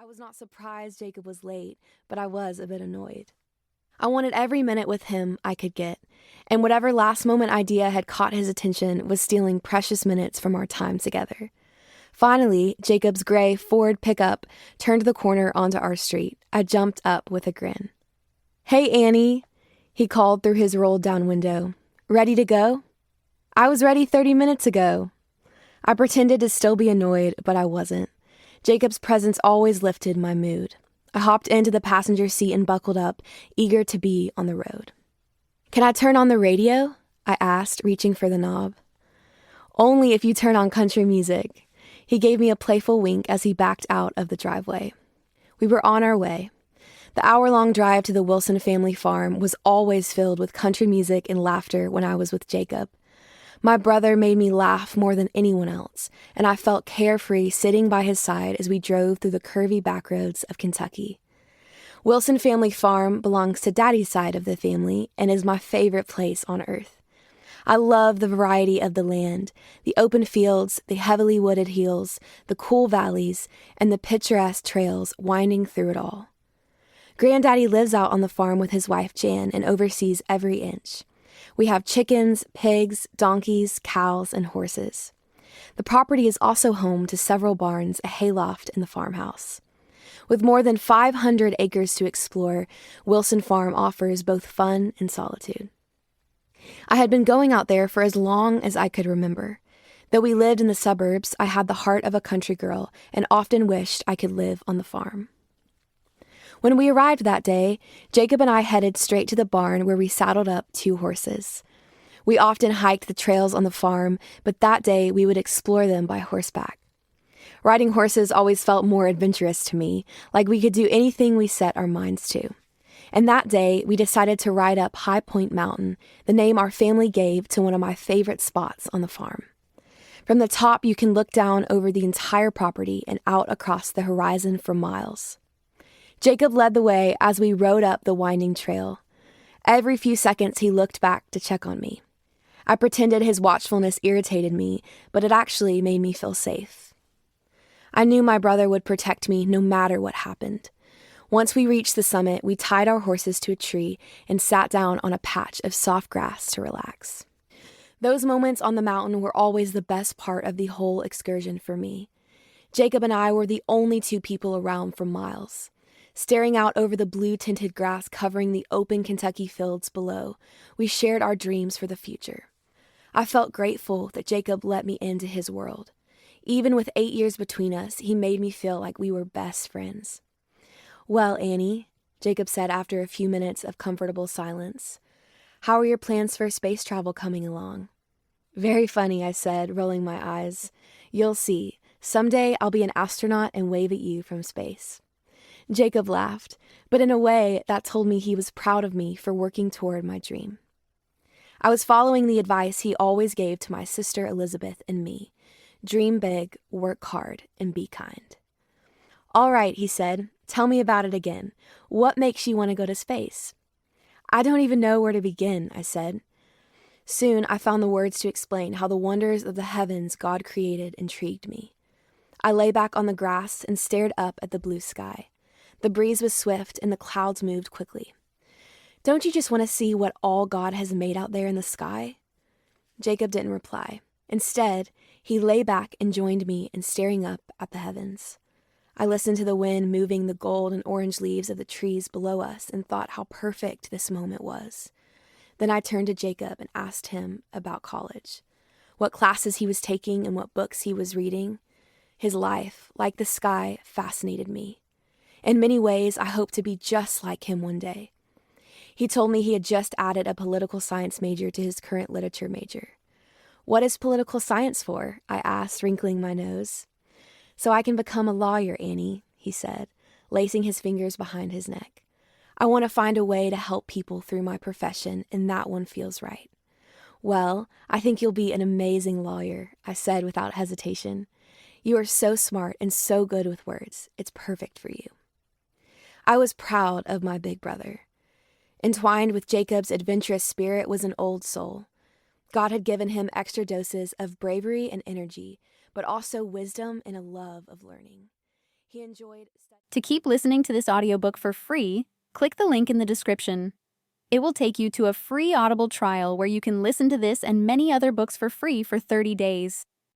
I was not surprised Jacob was late, but I was a bit annoyed. I wanted every minute with him I could get, and whatever last-moment idea had caught his attention was stealing precious minutes from our time together. Finally, Jacob's gray Ford pickup turned the corner onto our street. I jumped up with a grin. "Hey, Annie," he called through his rolled-down window. "Ready to go?" "I was ready 30 minutes ago." I pretended to still be annoyed, but I wasn't. Jacob's presence always lifted my mood. I hopped into the passenger seat and buckled up, eager to be on the road. "Can I turn on the radio?" I asked, reaching for the knob. "Only if you turn on country music." He gave me a playful wink as he backed out of the driveway. We were on our way. The hour-long drive to the Wilson family farm was always filled with country music and laughter when I was with Jacob. My brother made me laugh more than anyone else, and I felt carefree sitting by his side as we drove through the curvy backroads of Kentucky. Wilson Family Farm belongs to Daddy's side of the family and is my favorite place on earth. I love the variety of the land, the open fields, the heavily wooded hills, the cool valleys, and the picturesque trails winding through it all. Granddaddy lives out on the farm with his wife Jan and oversees every inch. We have chickens, pigs, donkeys, cows, and horses. The property is also home to several barns, a hayloft, and the farmhouse. With more than 500 acres to explore, Wilson Farm offers both fun and solitude. I had been going out there for as long as I could remember. Though we lived in the suburbs, I had the heart of a country girl and often wished I could live on the farm. When we arrived that day, Jacob and I headed straight to the barn where we saddled up 2 horses. We often hiked the trails on the farm, but that day we would explore them by horseback. Riding horses always felt more adventurous to me, like we could do anything we set our minds to. And that day, we decided to ride up High Point Mountain, the name our family gave to one of my favorite spots on the farm. From the top, you can look down over the entire property and out across the horizon for miles. Jacob led the way as we rode up the winding trail. Every few seconds, he looked back to check on me. I pretended his watchfulness irritated me, but it actually made me feel safe. I knew my brother would protect me no matter what happened. Once we reached the summit, we tied our horses to a tree and sat down on a patch of soft grass to relax. Those moments on the mountain were always the best part of the whole excursion for me. Jacob and I were the only 2 people around for miles. Staring out over the blue-tinted grass covering the open Kentucky fields below, we shared our dreams for the future. I felt grateful that Jacob let me into his world. Even with 8 years between us, he made me feel like we were best friends. "Well, Annie," Jacob said after a few minutes of comfortable silence, "how are your plans for space travel coming along?" "Very funny," I said, rolling my eyes. "You'll see. Someday I'll be an astronaut and wave at you from space." Jacob laughed, but in a way that told me he was proud of me for working toward my dream. I was following the advice he always gave to my sister Elizabeth and me. Dream big, work hard, and be kind. "All right," he said, "tell me about it again. What makes you want to go to space?" "I don't even know where to begin," I said. Soon I found the words to explain how the wonders of the heavens God created intrigued me. I lay back on the grass and stared up at the blue sky. The breeze was swift and the clouds moved quickly. "Don't you just want to see what all God has made out there in the sky?" Jacob didn't reply. Instead, he lay back and joined me in staring up at the heavens. I listened to the wind moving the gold and orange leaves of the trees below us and thought how perfect this moment was. Then I turned to Jacob and asked him about college, what classes he was taking and what books he was reading. His life, like the sky, fascinated me. In many ways, I hope to be just like him one day. He told me he had just added a political science major to his current literature major. "What is political science for?" I asked, wrinkling my nose. "So I can become a lawyer, Annie," he said, lacing his fingers behind his neck. "I want to find a way to help people through my profession, and that one feels right." "Well, I think you'll be an amazing lawyer," I said without hesitation. "You are so smart and so good with words. It's perfect for you." I was proud of my big brother. Entwined with Jacob's adventurous spirit was an old soul. God had given him extra doses of bravery and energy, but also wisdom and a love of learning. He enjoyed To keep listening to this audiobook for free, click the link in the description. It will take you to a free Audible trial where you can listen to this and many other books for free for 30 days.